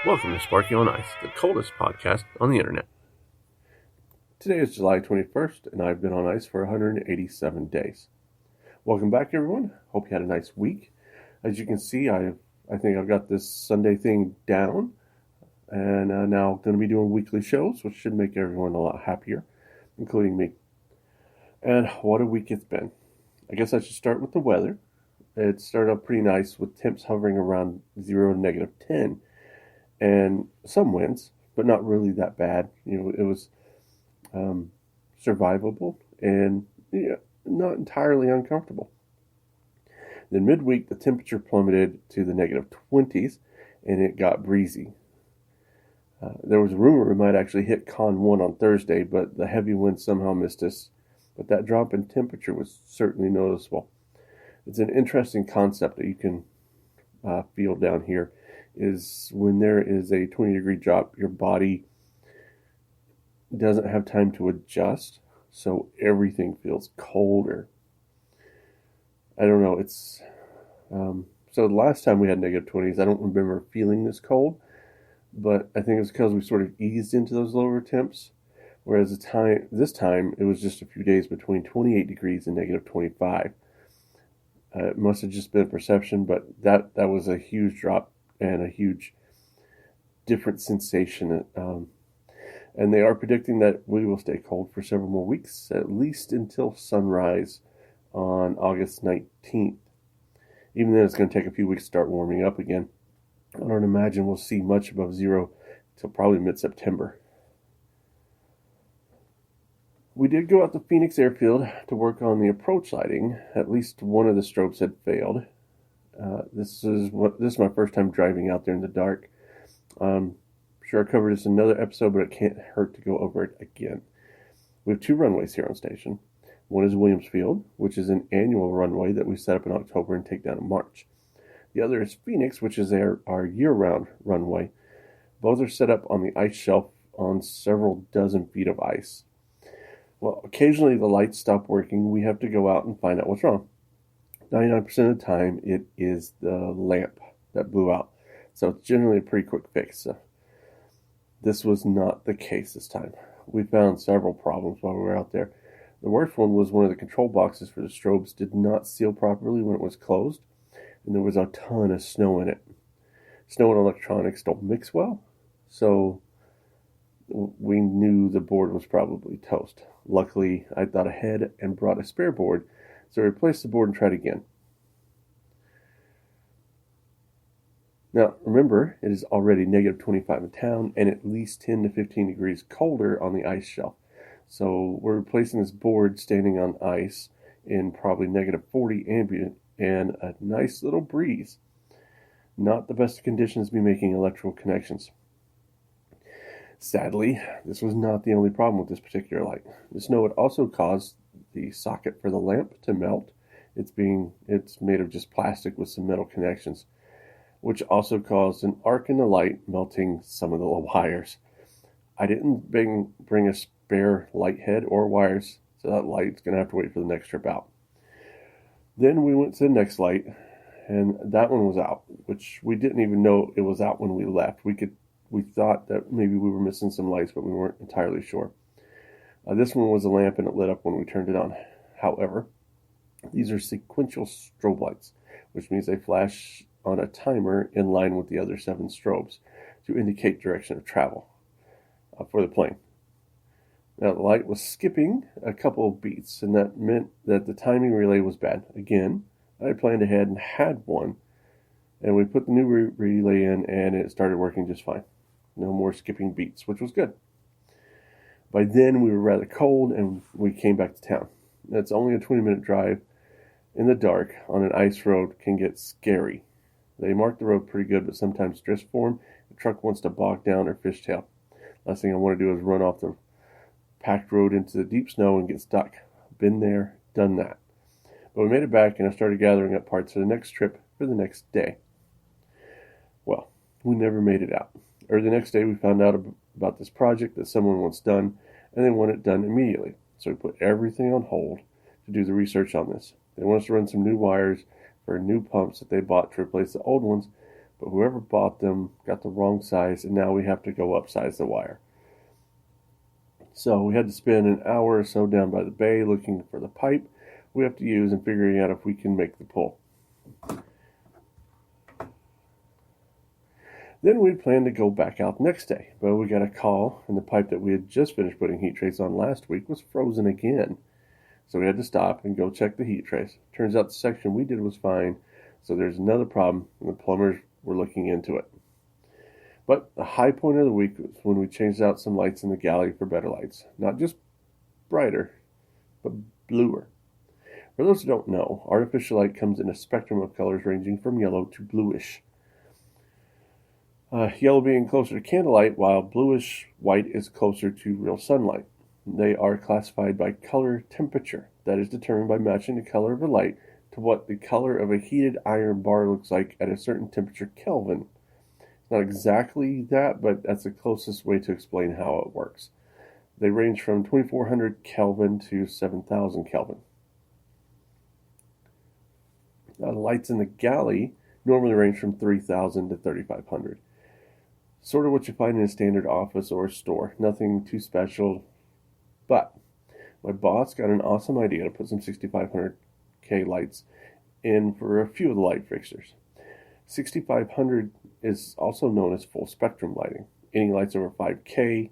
Welcome to Sparky on Ice, the coldest podcast on the internet. Today is July 21st, and I've been on ice for 187 days. Welcome back, everyone. Hope you had a nice week. As you can see, I think I've got this Sunday thing down, and now going to be doing weekly shows, which should make everyone a lot happier, including me. And what a week it's been. I guess I should start with the weather. It started out pretty nice with temps hovering around 0 to -10. And some winds, but not really that bad. It was survivable and not entirely uncomfortable. Then midweek, the temperature plummeted to the -20s, and it got breezy. There was a rumor we might actually hit Con 1 on Thursday, but the heavy winds somehow missed us. But that drop in temperature was certainly noticeable. It's an interesting concept that you can feel down here. Is when there is a 20-degree drop, your body doesn't have time to adjust, so everything feels colder. I don't know, it's so the last time we had -20s, I don't remember feeling this cold, but I think it's because we sort of eased into those lower temps, whereas this time it was just a few days between 28 degrees and -25. It must have just been perception, but that was a huge drop and a huge different sensation. And they are predicting that we will stay cold for several more weeks, at least until sunrise on August 19th. Even then, it's going to take a few weeks to start warming up again. I don't imagine we'll see much above zero until probably mid-September. We did go out to Phoenix airfield to work on the approach lighting. At least one of the strobes had failed. This is my first time driving out there in the dark. Sure, I covered this in another episode, but it can't hurt to go over it again. We have two runways here on station. One is Williams Field, which is an annual runway that we set up in October and take down in March. The other is Phoenix, which is our year-round runway. Both are set up on the ice shelf on several dozen feet of ice. Well, occasionally the lights stop working. We have to go out and find out what's wrong. 99% of the time, it is the lamp that blew out. So it's generally a pretty quick fix. So this was not the case this time. We found several problems while we were out there. The worst one was one of the control boxes for the strobes did not seal properly when it was closed, and there was a ton of snow in it. Snow and electronics don't mix well, so we knew the board was probably toast. Luckily, I thought ahead and brought a spare board, so I replaced the board and tried again. Now, remember, it is already -25 in town and at least 10 to 15 degrees colder on the ice shelf. So we're replacing this board standing on ice in probably -40 ambient and a nice little breeze. Not the best of conditions to be making electrical connections. Sadly, this was not the only problem with this particular light. The snow had also caused the socket for the lamp to melt. It's made of just plastic with some metal connections, which also caused an arc in the light, melting some of the wires. I didn't bring a spare light head or wires, so that light's going to have to wait for the next trip out. Then we went to the next light, and that one was out, which we didn't even know it was out when we left. We thought that maybe we were missing some lights, but we weren't entirely sure. This one was a lamp, and it lit up when we turned it on. However, these are sequential strobe lights, which means they flash on a timer in line with the other 7 strobes to indicate direction of travel for the plane. Now, the light was skipping a couple of beats, and that meant that the timing relay was bad. Again, I planned ahead and had one, and we put the new relay in, and it started working just fine. No more skipping beats, which was good. By then, we were rather cold, and we came back to town. It's only a 20-minute drive in the dark on an ice road can get scary. They mark the road pretty good, but sometimes drifts form. The truck wants to bog down or fishtail. Last thing I want to do is run off the packed road into the deep snow and get stuck. Been there, done that. But we made it back, and I started gathering up parts for the next trip for the next day. Well, we never made it out. Or the next day, we found out about this project that someone wants done, and they want it done immediately. So we put everything on hold to do the research on this. They want us to run some new wires for new pumps that they bought to replace the old ones, but whoever bought them got the wrong size, and now we have to go upsize the wire. So we had to spend an hour or so down by the bay looking for the pipe we have to use and figuring out if we can make the pull. Then we planned to go back out next day, but we got a call, and the pipe that we had just finished putting heat trace on last week was frozen again. So we had to stop and go check the heat trace. Turns out the section we did was fine, so there's another problem, and the plumbers were looking into it. But the high point of the week was when we changed out some lights in the galley for better lights. Not just brighter, but bluer. For those who don't know, artificial light comes in a spectrum of colors ranging from yellow to bluish. Yellow being closer to candlelight, while bluish white is closer to real sunlight. They are classified by color temperature, that is determined by matching the color of the light to what the color of a heated iron bar looks like at a certain temperature Kelvin. It's not exactly that, but that's the closest way to explain how it works. They range from 2400 Kelvin to 7000 Kelvin. Now, the lights in the galley normally range from 3000 to 3500. Sort of what you find in a standard office or store. Nothing too special. But my boss got an awesome idea to put some 6500K lights in for a few of the light fixtures. 6500 is also known as full spectrum lighting. Any lights over 5K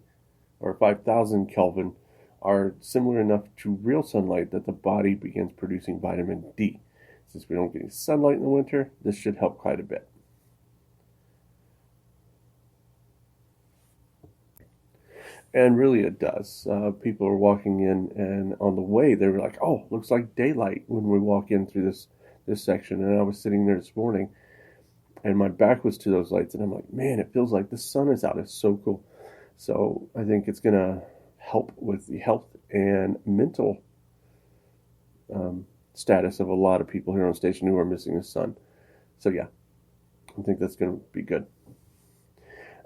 or 5000 Kelvin are similar enough to real sunlight that the body begins producing vitamin D. Since we don't get any sunlight in the winter, this should help quite a bit. And really it does. People are walking in, and on the way they were like, oh, looks like daylight when we walk in through this section. And I was sitting there this morning, and my back was to those lights, and I'm like, man, it feels like the sun is out. It's so cool. So I think it's going to help with the health and mental status of a lot of people here on station who are missing the sun. So yeah, I think that's going to be good.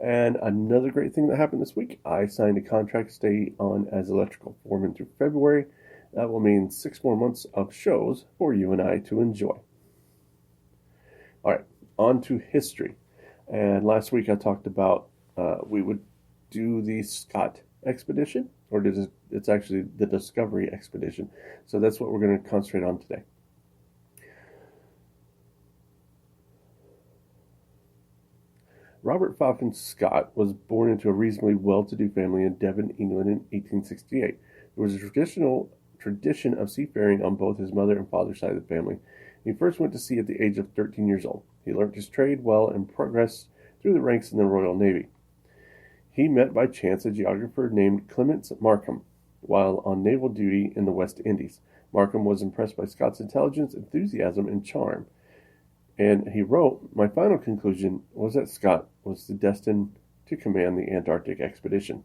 And another great thing that happened this week, I signed a contract to stay on as electrical foreman through February. That will mean 6 more months of shows for you and I to enjoy. All right, on to history. And last week I talked about we would do the Scott expedition, or it's actually the Discovery expedition. So that's what we're going to concentrate on today. Robert Falcon Scott was born into a reasonably well-to-do family in Devon, England in 1868. There was a tradition of seafaring on both his mother and father's side of the family. He first went to sea at the age of 13 years old. He learned his trade well and progressed through the ranks in the Royal Navy. He met by chance a geographer named Clements Markham while on naval duty in the West Indies. Markham was impressed by Scott's intelligence, enthusiasm, and charm. And he wrote, my final conclusion was that Scott was destined to command the Antarctic expedition.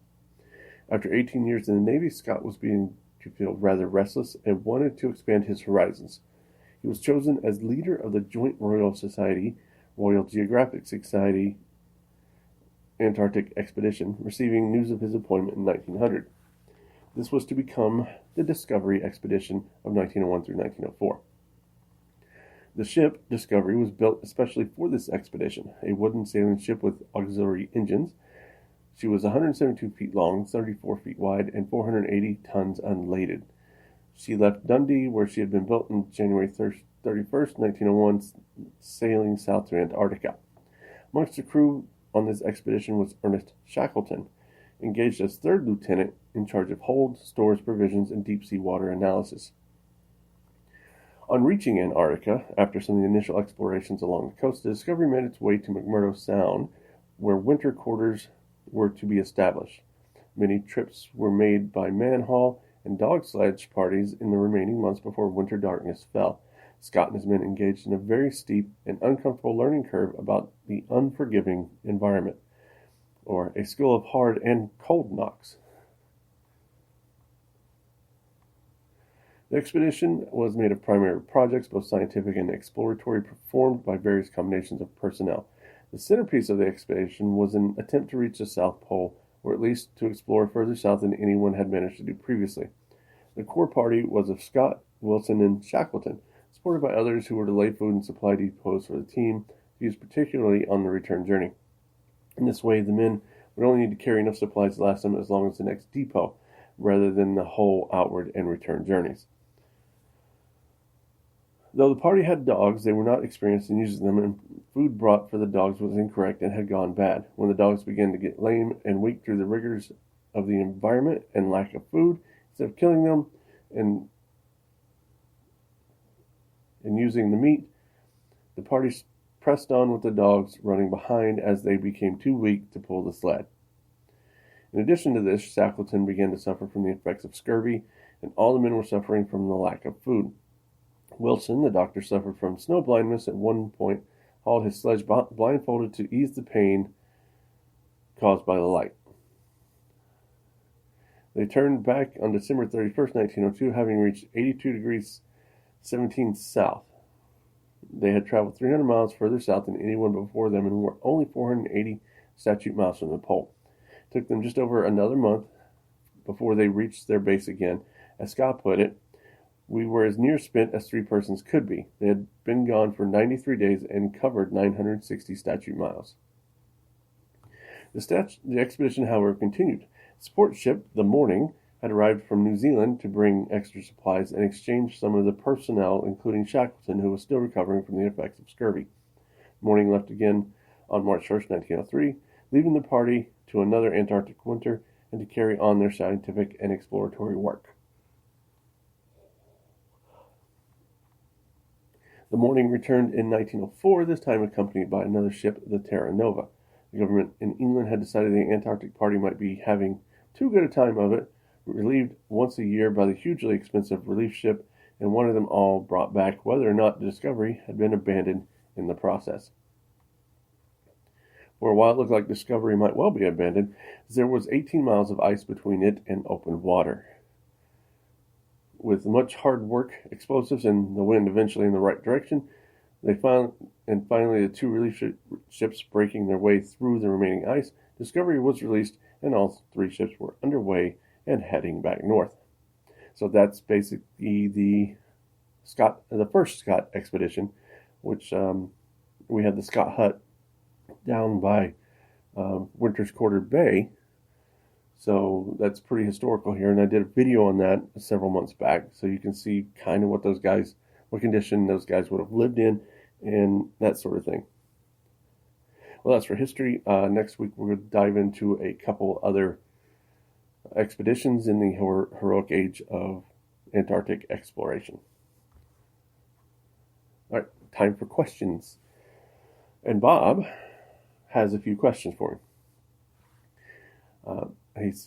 After 18 years in the Navy, Scott was beginning to feel rather restless and wanted to expand his horizons. He was chosen as leader of the Joint Royal Society, Royal Geographic Society, Antarctic expedition, receiving news of his appointment in 1900. This was to become the Discovery expedition of 1901 through 1904. The ship, Discovery, was built especially for this expedition, a wooden sailing ship with auxiliary engines. She was 172 feet long, 34 feet wide, and 480 tons unladed. She left Dundee, where she had been built on January 31st, 1901, sailing south to Antarctica. Amongst the crew on this expedition was Ernest Shackleton, engaged as third lieutenant in charge of hold, stores, provisions, and deep-sea water analysis. On reaching Antarctica, after some of the initial explorations along the coast, the Discovery made its way to McMurdo Sound, where winter quarters were to be established. Many trips were made by man-haul and dog sledge parties in the remaining months before winter darkness fell. Scott and his men engaged in a very steep and uncomfortable learning curve about the unforgiving environment, or a school of hard and cold knocks. The expedition was made of primary projects, both scientific and exploratory, performed by various combinations of personnel. The centerpiece of the expedition was an attempt to reach the South Pole, or at least to explore further south than anyone had managed to do previously. The core party was of Scott, Wilson, and Shackleton, supported by others who were to lay food and supply depots for the team. used particularly on the return journey. In this way, the men would only need to carry enough supplies to last them as long as the next depot, rather than the whole outward and return journeys. Though the party had dogs, they were not experienced in using them, and food brought for the dogs was incorrect and had gone bad. When the dogs began to get lame and weak through the rigors of the environment and lack of food, instead of killing them and using the meat, the party pressed on with the dogs running behind as they became too weak to pull the sled. In addition to this, Shackleton began to suffer from the effects of scurvy, and all the men were suffering from the lack of food. Wilson, the doctor, suffered from snow blindness. At one point, hauled his sledge blindfolded to ease the pain caused by the light. They turned back on December 31st, 1902, having reached 82 degrees 17 south. They had traveled 300 miles further south than anyone before them and were only 480 statute miles from the pole. It took them just over another month before they reached their base again. As Scott put it, "We were as near spent as 3 persons could be." They had been gone for 93 days and covered 960 statute miles. The expedition, however, continued. The support ship, the Morning, had arrived from New Zealand to bring extra supplies and exchange some of the personnel, including Shackleton, who was still recovering from the effects of scurvy. Morning left again on March 1st, 1903, leaving the party to another Antarctic winter and to carry on their scientific and exploratory work. The Morning returned in 1904, this time accompanied by another ship, the Terra Nova. The government in England had decided the Antarctic party might be having too good a time of it, relieved once a year by the hugely expensive relief ship, and wanted them all brought back, whether or not the Discovery had been abandoned in the process. For a while it looked like Discovery might well be abandoned, as there was 18 miles of ice between it and open water. With much hard work, explosives, and the wind eventually in the right direction, finally the 2 relief ships breaking their way through the remaining ice, Discovery was released, and all 3 ships were underway and heading back north. So that's basically the first Scott expedition, which we had the Scott hut down by Winter's Quarter Bay. So that's pretty historical here, and I did a video on that several months back, so you can see kind of what condition those guys would have lived in, and that sort of thing. Well, that's for history. Next week we're going to dive into a couple other expeditions in the heroic age of Antarctic exploration. All right, time for questions. And Bob has a few questions for him.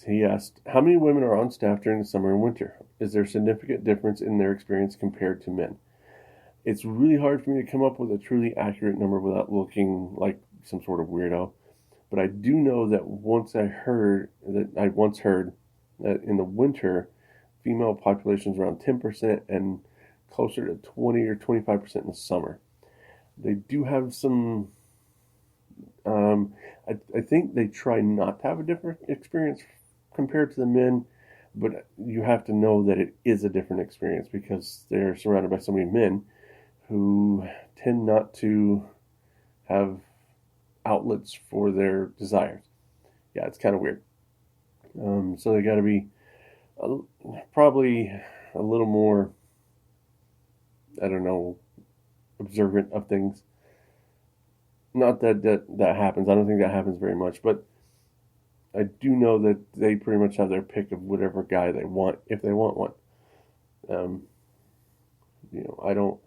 He asked, how many women are on staff during the summer and winter? Is there a significant difference in their experience compared to men? It's really hard for me to come up with a truly accurate number without looking like some sort of weirdo. But I do know that I once heard that in the winter, female population is around 10% and closer to 20 or 25% in the summer. They do have some, I think they try not to have a different experience compared to the men, but you have to know that it is a different experience because they're surrounded by so many men who tend not to have outlets for their desires. Yeah, it's kind of weird. So they got to be probably a little more, observant of things. Not that happens. I don't think that happens very much, but I do know that they pretty much have their pick of whatever guy they want, if they want one. I don't,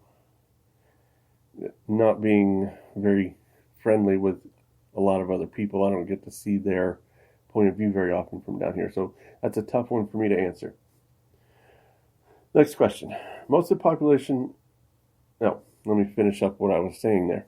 not being very friendly with a lot of other people, I don't get to see their point of view very often from down here. So that's a tough one for me to answer. Next question. Most of the population, let me finish up what I was saying there.